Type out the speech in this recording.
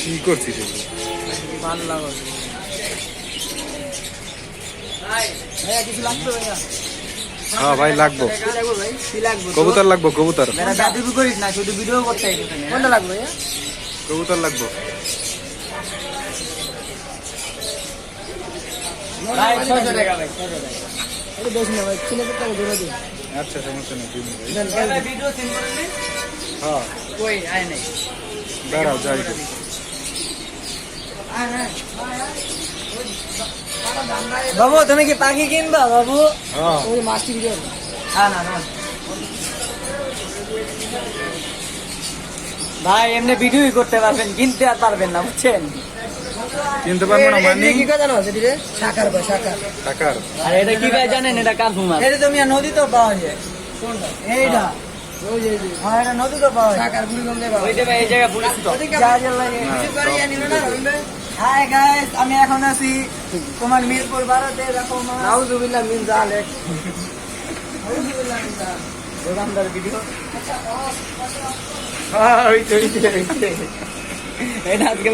কি করছিস? হ্যাঁ ভাই লাগবো, কবুতর লাগবো, কবুতর করিস না, শুধু ভিডিও করতে কোনটা লাগবে? কবুতর লাগবো। ভাই 600 টাকা ভাই, 600 টাকা। এটা বেশি না ভাই, ছেলেদের টাকা ধরে দিন। আচ্ছা সমস্যা নেই। ভাই ভিডিও সেন্ড করে দিন। হ্যাঁ কই আয় নাই। দাঁড়াও যাই। বাবু তুমি কি পাখি কিনবা বাবু? হ্যাঁ ওই মাছটি ভিডিও না না না ভাই, এমনি ভিডিওই করতে পারবেন, কিনতে আর পারবেন না, বুঝছেন? কিনতে পারবো না মানে কি কথা জানো সেদিকে? শাকার ভাই, শাকার। টাকার। আর এটা কি ভাই জানেন? এটা কার্পু মাছ। এটা তুমি নদীতেও পাওয়া যায়। কোনটা? এইটা। ওই যে হ্যাঁ, এটা নদীতেও পাওয়া যায়। শাকার বুড়িগঙ্গে পাওয়া যায়। ওই যে ভাই এই জায়গা পুলিশ স্টপ। যা যা লাগে। কিছু করে জানিও না রবিন ভাই। হাই গাইস, আমি এখন আছি তোমার মিরপুর 12-তে। দেখো মা, নাউজুবিল্লাহ মিন জালেক। নাউজুবিল্লাহ মিন জালেক। দোকানদার ভিডিও। হ্যাঁ ওই তো এটা আজকে